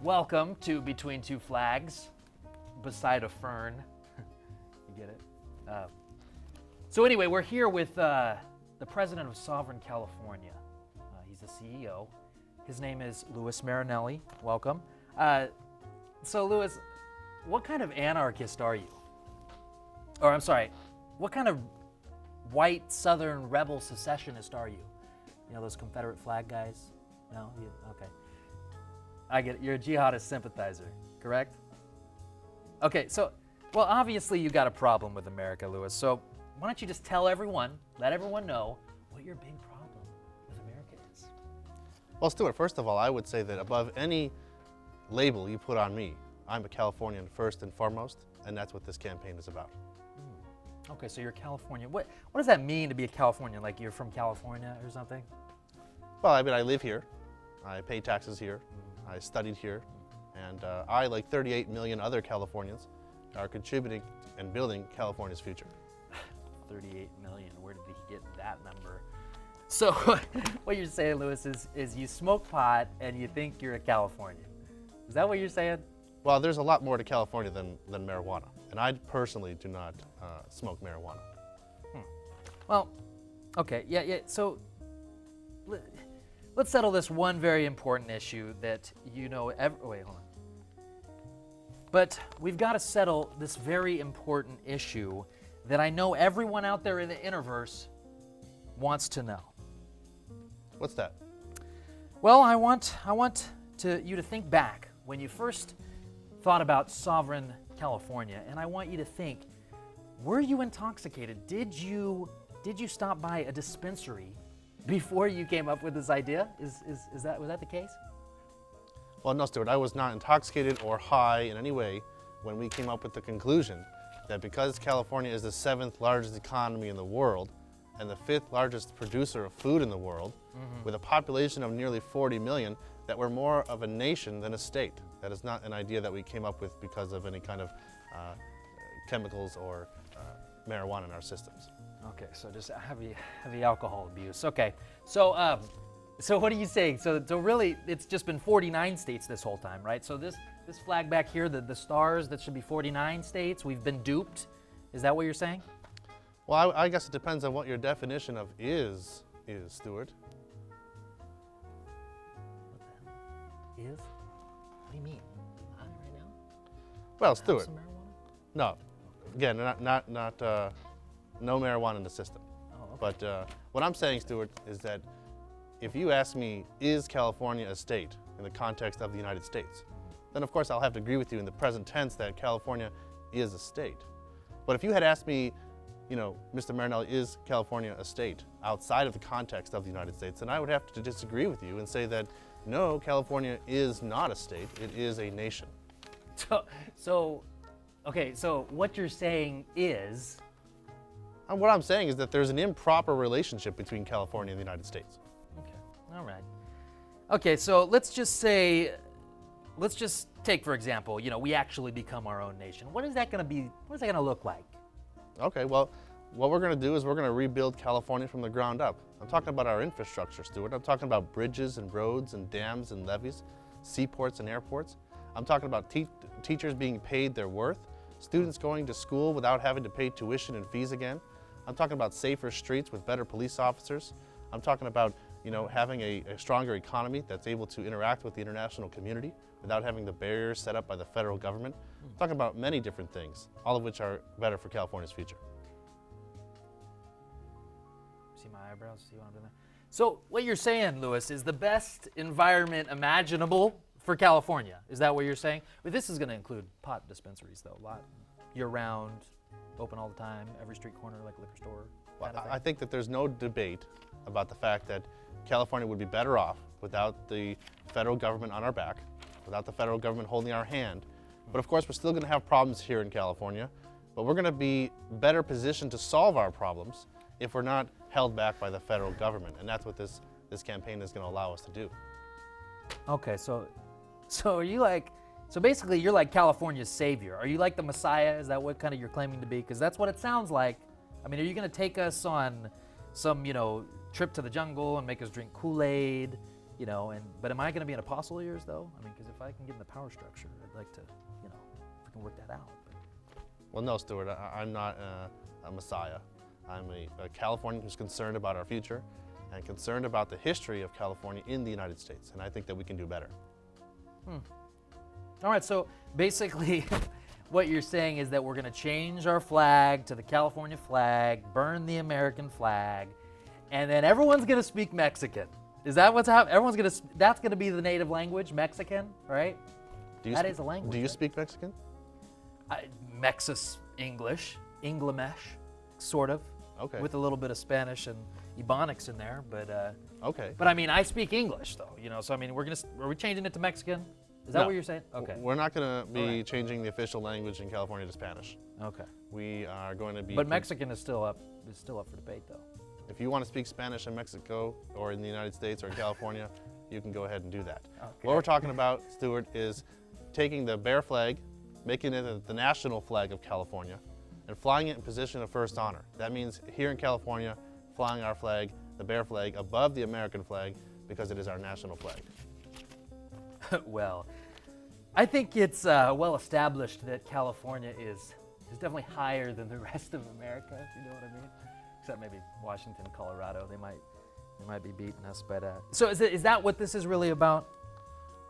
Welcome to Between Two Flags, beside a fern. You get it? So anyway, we're here with the president of Sovereign California. He's the CEO. His name is Louis Marinelli. Welcome. So Louis, what kind of anarchist are you? Or I'm sorry, what kind of white Southern rebel secessionist are you? You know, those Confederate flag guys? No? Okay. I get it. You're a jihadist sympathizer, correct? Okay, so, well, obviously you got a problem with America, Louis. So why don't you just tell everyone, let everyone know what your big problem with America is? Well, Stuart, first of all, I would say that above any label you put on me, I'm a Californian first and foremost, and that's what this campaign is about. Okay, so you're Californian. What does that mean to be a Californian? Like you're from California or something? Well, I mean, I live here. I pay taxes here. I studied here. And I, like 38 million other Californians, are contributing and building California's future. 38 million, where did he get that number? So what you're saying, Louis, is you smoke pot and you think you're a Californian. Is that what you're saying? Well, there's a lot more to California than marijuana. And I personally do not smoke marijuana. Well, okay, yeah. So let's settle this one very important issue that you know. Wait, hold on. But we've got to settle this very important issue that I know everyone out there in the interverse wants to know. What's that? Well, I want you to think back when you first thought about sovereign California, and I want you to think, were you intoxicated? Did you stop by a dispensary before you came up with this idea? Was that the case? Well, no, Stuart, I was not intoxicated or high in any way when we came up with the conclusion that because California is the 7th largest economy in the world and the 5th largest producer of food in the world, with a population of nearly 40 million, that we're more of a nation than a state. That is not an idea that we came up with because of any kind of chemicals or marijuana in our systems. Okay, so just heavy alcohol abuse. Okay, so what are you saying? So really, it's just been 49 states this whole time, right? So this flag back here, the stars, that should be 49 states. We've been duped. Is that what you're saying? Well, I guess it depends on what your definition of is, Stuart. What the hell? Is? What do you mean? High right now? Well, Stuart, Some marijuana? no. Again, not no marijuana in the system. Oh, okay. But what I'm saying, Stuart, is that if you ask me, is California a state in the context of the United States, then of course I'll have to agree with you in the present tense that California is a state. But if you had asked me, you know, Mr. Marinelli, is California a state outside of the context of the United States, then I would have to disagree with you and say that no, California is not a state, it is a nation. Okay, so what you're saying is? And what I'm saying is that there's an improper relationship between California and the United States. Okay, all right. Okay, so let's just take, for example, you know, we actually become our own nation. What is that going to be? What is that going to look like? Okay, well, what we're going to do is we're going to rebuild California from the ground up. I'm talking about our infrastructure, Stuart. I'm talking about bridges and roads and dams and levees, seaports and airports. I'm talking about teachers being paid their worth, students going to school without having to pay tuition and fees again. I'm talking about safer streets with better police officers. I'm talking about, you know, having a stronger economy that's able to interact with the international community without having the barriers set up by the federal government. I'm talking about many different things, all of which are better for California's future. See my eyebrows? See what I'm doing there? So what you're saying, Louis, is the best environment imaginable for California. Is that what you're saying? But this is going to include pot dispensaries, though, a lot year-round, open all the time, every street corner like a liquor store. Well, I think that there's no debate about the fact that California would be better off without the federal government on our back, without the federal government holding our hand. But of course, we're still going to have problems here in California, but we're going to be better positioned to solve our problems if we're not held back by the federal government. And that's what this campaign is going to allow us to do. Okay, so are you like, so basically you're like California's savior. Are you like the Messiah? Is that what kind of you're claiming to be? Because that's what it sounds like. I mean, are you going to take us on some, you know, trip to the jungle and make us drink Kool-Aid you know, but am I going to be an apostle of yours, though? I mean, because if I can get in the power structure, I'd like to, you know, if we can work that out. But. Well, no, Stuart, I'm not a messiah. I'm a Californian who's concerned about our future and concerned about the history of California in the United States, and I think that we can do better. All right, so basically what you're saying is that we're going to change our flag to the California flag, burn the American flag, and then everyone's going to speak Mexican. Is that what's happening? That's going to be the native language, Mexican, right? That is a language. Do you right? speak Mexican? Mexis English, Englimesh, sort of. Okay. With a little bit of Spanish and Ebonics in there, but okay. But I mean, I speak English though, you know. So I mean, are we changing it to Mexican? Is that No. what you're saying? Okay. We're not going to be Alright. changing the official language in California to Spanish. Okay. We are going to be. But Mexican is still up for debate though. If you want to speak Spanish in Mexico or in the United States or California, you can go ahead and do that. Okay. What we're talking about, Stuart, is taking the bear flag, making it the national flag of California, and flying it in position of first honor. That means here in California, flying our flag, the bear flag, above the American flag because it is our national flag. Well, I think it's well established that California is definitely higher than the rest of America, if you know what I mean. Except maybe Washington, Colorado, they might be beating us. But so is that what this is really about?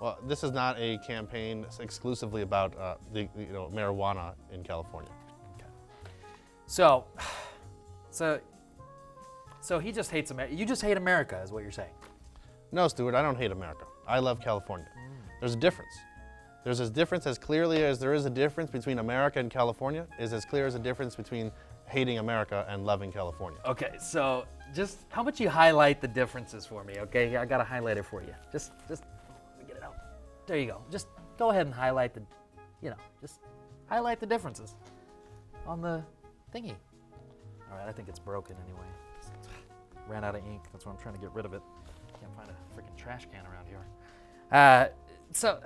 Well, this is not a campaign exclusively about marijuana in California. Okay. So he just hates America. You just hate America, is what you're saying. No, Stuart, I don't hate America. I love California. There's a difference. There's a difference as clearly as there is a difference between America and California, is as clear as a difference between hating America and loving California. Okay, so just how about you highlight the differences for me, okay? I got to highlight it for you. Just let me get it out. There you go. Just go ahead and highlight just highlight the differences on the thingy. All right, I think it's broken anyway. Ran out of ink. That's why I'm trying to get rid of it. Can't find a freaking trash can around here. So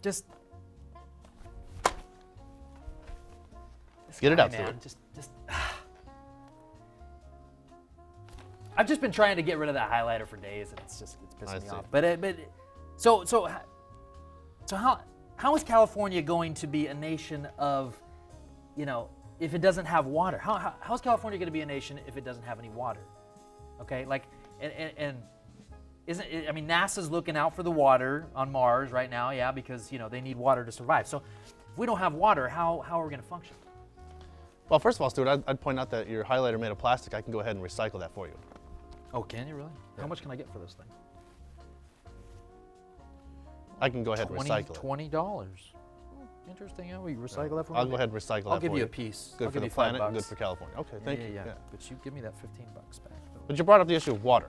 just Get it out, man. Stuart. Just. I've just been trying to get rid of that highlighter for days, and it's pissing me off. But so how is California going to be a nation of, you know, if it doesn't have water? How's California going to be a nation if it doesn't have any water? Okay, like and isn't it, I mean, NASA's looking out for the water on Mars right now, yeah, because you know they need water to survive. So if we don't have water, how are we going to function? Well, first of all, Stuart, I'd point out that your highlighter made of plastic. I can go ahead and recycle that for you. Oh, can you really? Yeah. How much can I get for this thing? I can go ahead and recycle it. $20. Interesting. Yeah, will you recycle that for me? I'll go ahead and recycle that I'll give for you you. a piece. Good I'll for give the you planet, $5. good for California. Okay, thank you. Yeah. But you give me that $15 back. Though. But you brought up the issue of water,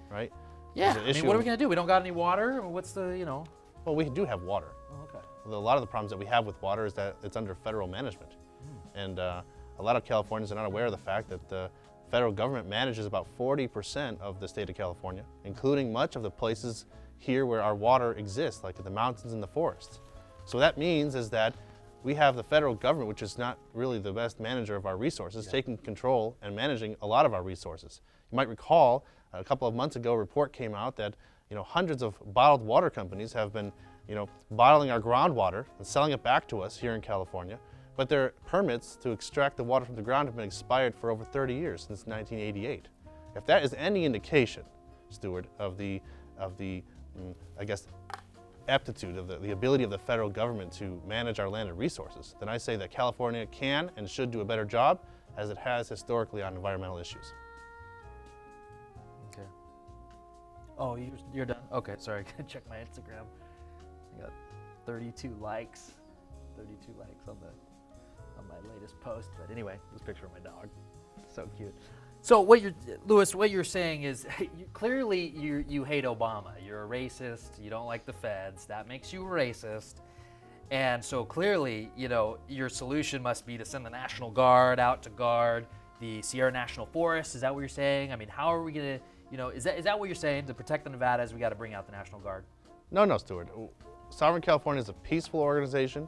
right? Yeah. There's an I mean, issue what are of- we gonna do? We don't got any water. What's the, you know? Well, we do have water. Oh, okay. A lot of the problems that we have with water is that it's under federal management. And a lot of Californians are not aware of the fact that the federal government manages about 40% of the state of California, including much of the places here where our water exists, like in the mountains and the forests. So what that means is that we have the federal government, which is not really the best manager of our resources, taking control and managing a lot of our resources. You might recall a couple of months ago, a report came out that hundreds of bottled water companies have been bottling our groundwater and selling it back to us here in California. But their permits to extract the water from the ground have been expired for over 30 years, since 1988. If that is any indication, Stuart, of the I guess, aptitude, of the ability of the federal government to manage our landed resources, then I say that California can and should do a better job, as it has historically on environmental issues. Okay. Oh, you're done? Okay, sorry. I gotta check my Instagram. I got 32 likes. 32 likes on my latest post. But anyway, this picture of my dog. So cute. So Louis, what you're saying is clearly you hate Obama. You're a racist. You don't like the feds. That makes you a racist. And so clearly, your solution must be to send the National Guard out to guard the Sierra National Forest. Is that what you're saying? I mean, how are we going to, is that what you're saying? To protect the Nevadas, we got to bring out the National Guard? No, Stuart. Sovereign California is a peaceful organization.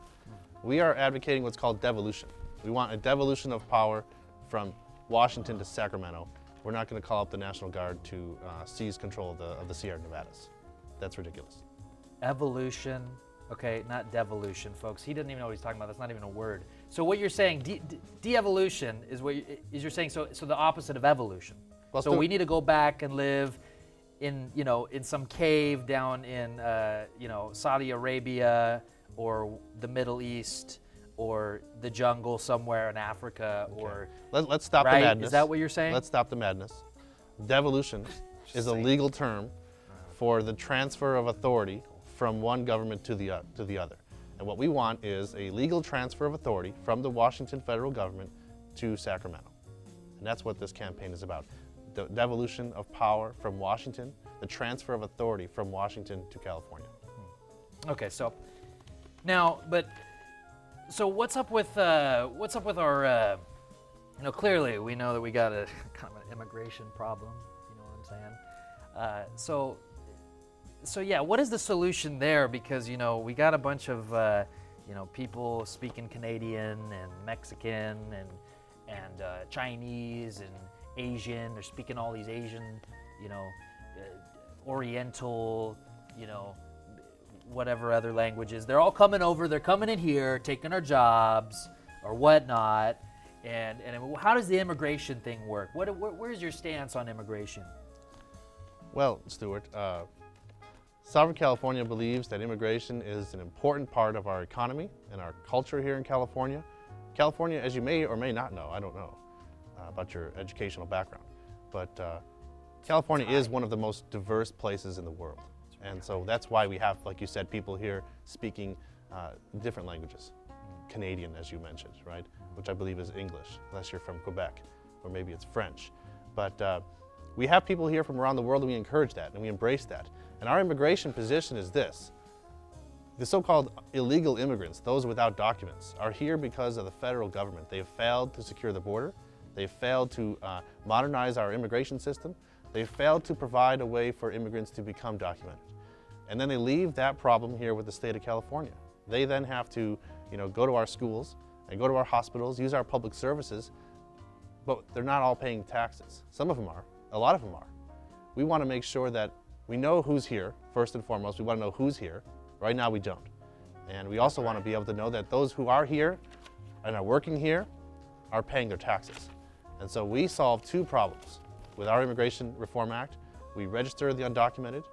We are advocating what's called devolution. We want a devolution of power from Washington to Sacramento, we're not going to call up the National Guard to seize control of the Sierra Nevadas. That's ridiculous. Evolution. Okay, not devolution, folks. He doesn't even know what he's talking about. That's not even a word. So what you're saying, de-evolution is what you're saying. So the opposite of evolution. Well, so we need to go back and live in in some cave down in Saudi Arabia or the Middle East or the jungle somewhere in Africa. Okay. Or let's stop right? the madness. Is that what you're saying? Let's stop the madness. Devolution is a legal term for the transfer of authority from one government to the other. And what we want is a legal transfer of authority from the Washington federal government to Sacramento. And that's what this campaign is about. The devolution of power from Washington, the transfer of authority from Washington to California. Okay, so now, so what's up with our clearly we know that we got a kind of an immigration problem, you know what I'm saying? So yeah, what is the solution there? Because we got a bunch of people speaking Canadian and Mexican and Chinese and Asian. They're speaking all these Asian, Oriental, whatever other languages. They're all coming over. They're coming in here, taking our jobs or whatnot. And how does the immigration thing work? Where's your stance on immigration? Well, Stuart, Sovereign California believes that immigration is an important part of our economy and our culture here in California. California, as you may or may not know, I don't know about your educational background, but California is one of the most diverse places in the world. And so that's why we have, like you said, people here speaking different languages. Canadian, as you mentioned, right? Which I believe is English, unless you're from Quebec, or maybe it's French. But we have people here from around the world, and we encourage that, and we embrace that. And our immigration position is this. The so-called illegal immigrants, those without documents, are here because of the federal government. They have failed to secure the border. They've failed to modernize our immigration system. They've failed to provide a way for immigrants to become documented. And then they leave that problem here with the state of California. They then have to, go to our schools and go to our hospitals, use our public services, but they're not all paying taxes. Some of them are, a lot of them are. We want to make sure that we know who's here, first and foremost. We want to know who's here. Right now we don't. And we also want to be able to know that those who are here and are working here are paying their taxes. And so we solve two problems. With our Immigration Reform Act, we register the undocumented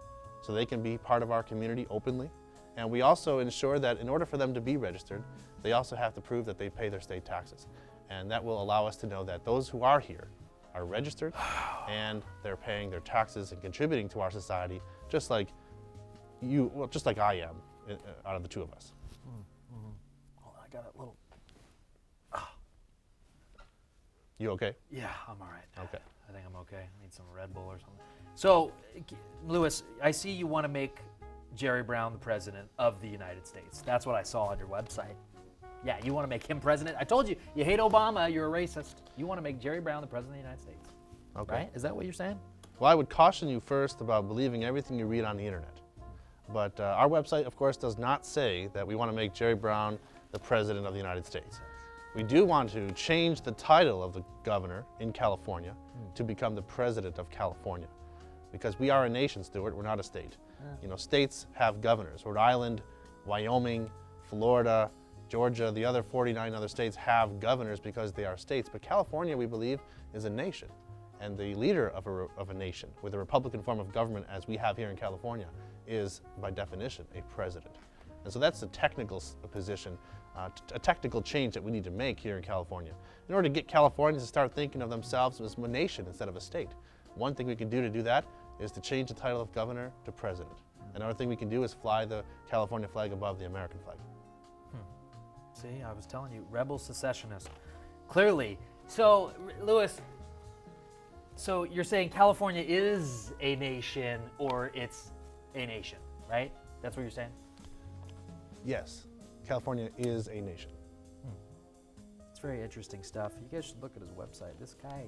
so they can be part of our community openly. And we also ensure that in order for them to be registered, they also have to prove that they pay their state taxes. And that will allow us to know that those who are here are registered and they're paying their taxes and contributing to our society, just like you, well, just like I am out of the two of us. Hold on, I got a little. You okay? Yeah, I'm all right. Okay. I think I'm okay. I need some Red Bull or something. So, Lewis, I see you want to make Jerry Brown the president of the United States. That's what I saw on your website. Yeah, you want to make him president? I told you, you hate Obama, you're a racist. You want to make Jerry Brown the president of the United States. Okay. Right? Is that what you're saying? Well, I would caution you first about believing everything you read on the internet. But our website, of course, does not say that we want to make Jerry Brown the president of the United States. We do want to change the title of the governor in California to become the president of California. Because we are a nation, Stuart, we're not a state. States have governors. Rhode Island, Wyoming, Florida, Georgia, the other 49 other states have governors because they are states. But California, we believe, is a nation. And the leader of a nation with a Republican form of government, as we have here in California, is, by definition, a president. And so that's a technical position, a technical change that we need to make here in California. In order to get Californians to start thinking of themselves as a nation instead of a state. One thing we can do to do that is to change the title of governor to president. Another thing we can do is fly the California flag above the American flag. See, I was telling you, rebel secessionist. Clearly. So, Lewis, so you're saying California is a nation or it's a nation, right? That's what you're saying? Yes, California is a nation. It's very interesting stuff. You guys should look at his website. This guy.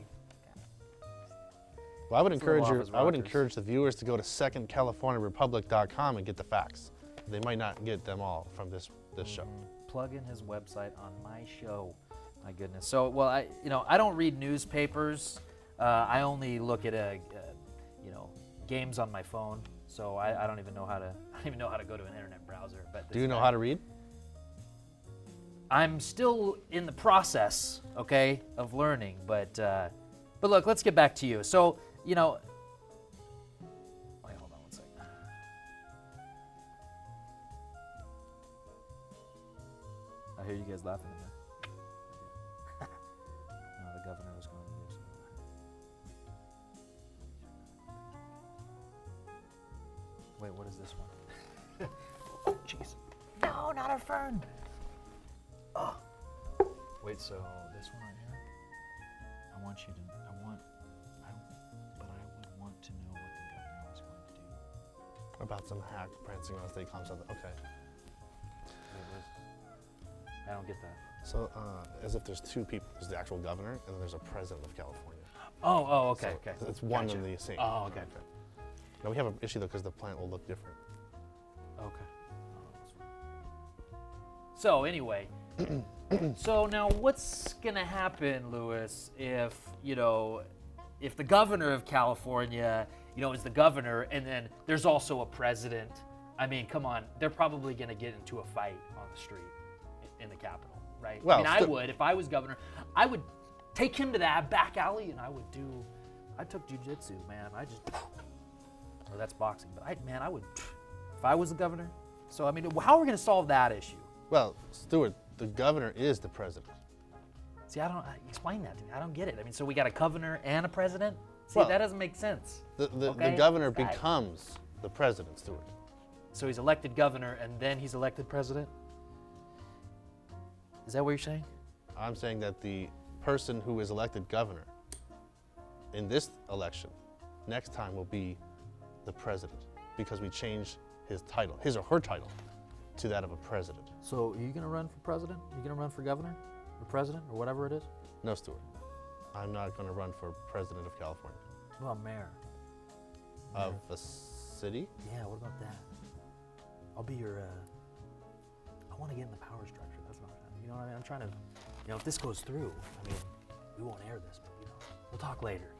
Well, I would It's a little encourage off you. his I would rockers. encourage the viewers to go to secondcaliforniarepublic.com and get the facts. They might not get them all from this show. Plug in his website on my show. My goodness. So, well, I don't read newspapers. I only look at games on my phone, so I don't even know how to. I don't even know how to go to an internet browser. But Do you know how to read? I'm still in the process, okay, of learning. But look, let's get back to you. So wait, hold on one second. I hear you guys laughing in there. No, the governor was going to do something. Wait, what is this one? Oh, jeez. No, not a Fern. Oh. Wait, so this one right here? But I would want to know what the governor was going to do. About some hack prancing on state comms. Okay. I don't get that. So, as if there's two people. There's the actual governor, and then there's a president of California. Oh, okay, So okay. It's one Gotcha. and the same. Oh, okay. Now we have an issue though because the plant will look different. Okay. So anyway, so now what's gonna happen, Louis, if if the governor of California, is the governor, and then there's also a president? I mean, come on, they're probably gonna get into a fight on the street in the Capitol, right? Well, I would, if I was governor, I would take him to that back alley, and I took jujitsu, man. Or that's boxing, but I would, if I was the governor. So I mean, how are we gonna solve that issue? Well, Stuart, the governor is the president. See, explain that to me. I don't get it. I mean, so we got a governor and a president? See, Well, that doesn't make sense. The Okay? governor becomes the president, Stuart. So he's elected governor and then he's elected president? Is that what you're saying? I'm saying that the person who is elected governor in this election next time will be the president because we change his or her title, to that of a president. So are you going to run for president? Are you going to run for governor or president or whatever it is? No, Stuart. I'm not going to run for president of California. What about mayor? Of a city? Yeah, what about that? I'll be your, I want to get in the power structure. That's not, you know what I mean? I'm trying to, if this goes through, I mean, we won't air this, but, we'll talk later.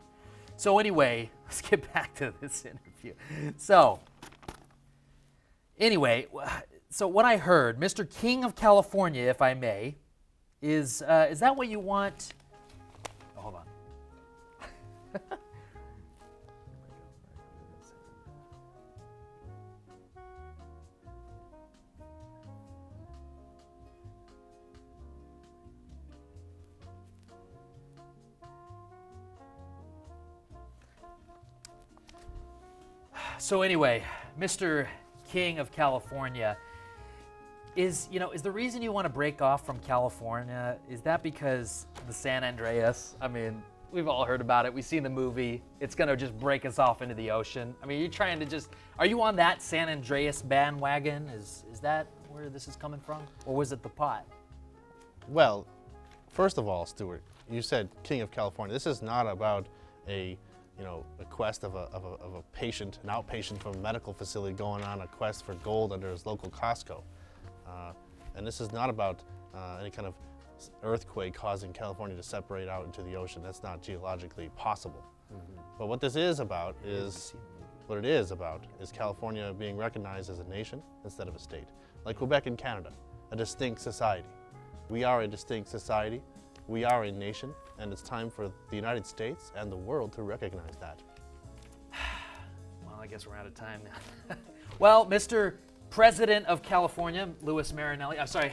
So anyway, let's get back to this interview. So, anyway, so what I heard, Mr. King of California, if I may, is that what you want? Oh, hold on. So anyway, Mr. King of California, is the reason you want to break off from California, is that because the San Andreas? I mean, we've all heard about it. We've seen the movie. It's going to just break us off into the ocean. I mean, are you on that San Andreas bandwagon? Is that where this is coming from? Or was it the pot? Well, first of all, Stuart, you said King of California. This is not about a quest of a patient, an outpatient from a medical facility going on a quest for gold under his local Costco. And this is not about any kind of earthquake causing California to separate out into the ocean. That's not geologically possible. Mm-hmm. But what this is about is, California being recognized as a nation instead of a state. Like Quebec in Canada, a distinct society. We are a distinct society. We are a nation, and it's time for the United States and the world to recognize that. Well, I guess we're out of time now. Well, Mr. President of California, Louis Marinelli, I'm sorry,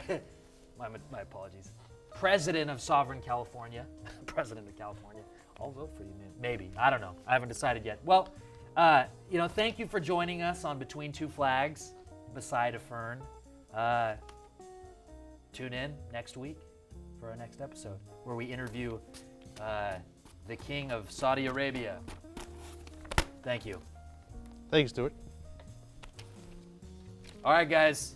my apologies. President of Sovereign California, President of California. I'll vote for you, man. Maybe, I don't know. I haven't decided yet. Well, thank you for joining us on Between Two Flags, beside a Fern. Tune in next week for our next episode, where we interview the King of Saudi Arabia. Thank you. Thank you, Stuart. All right, guys.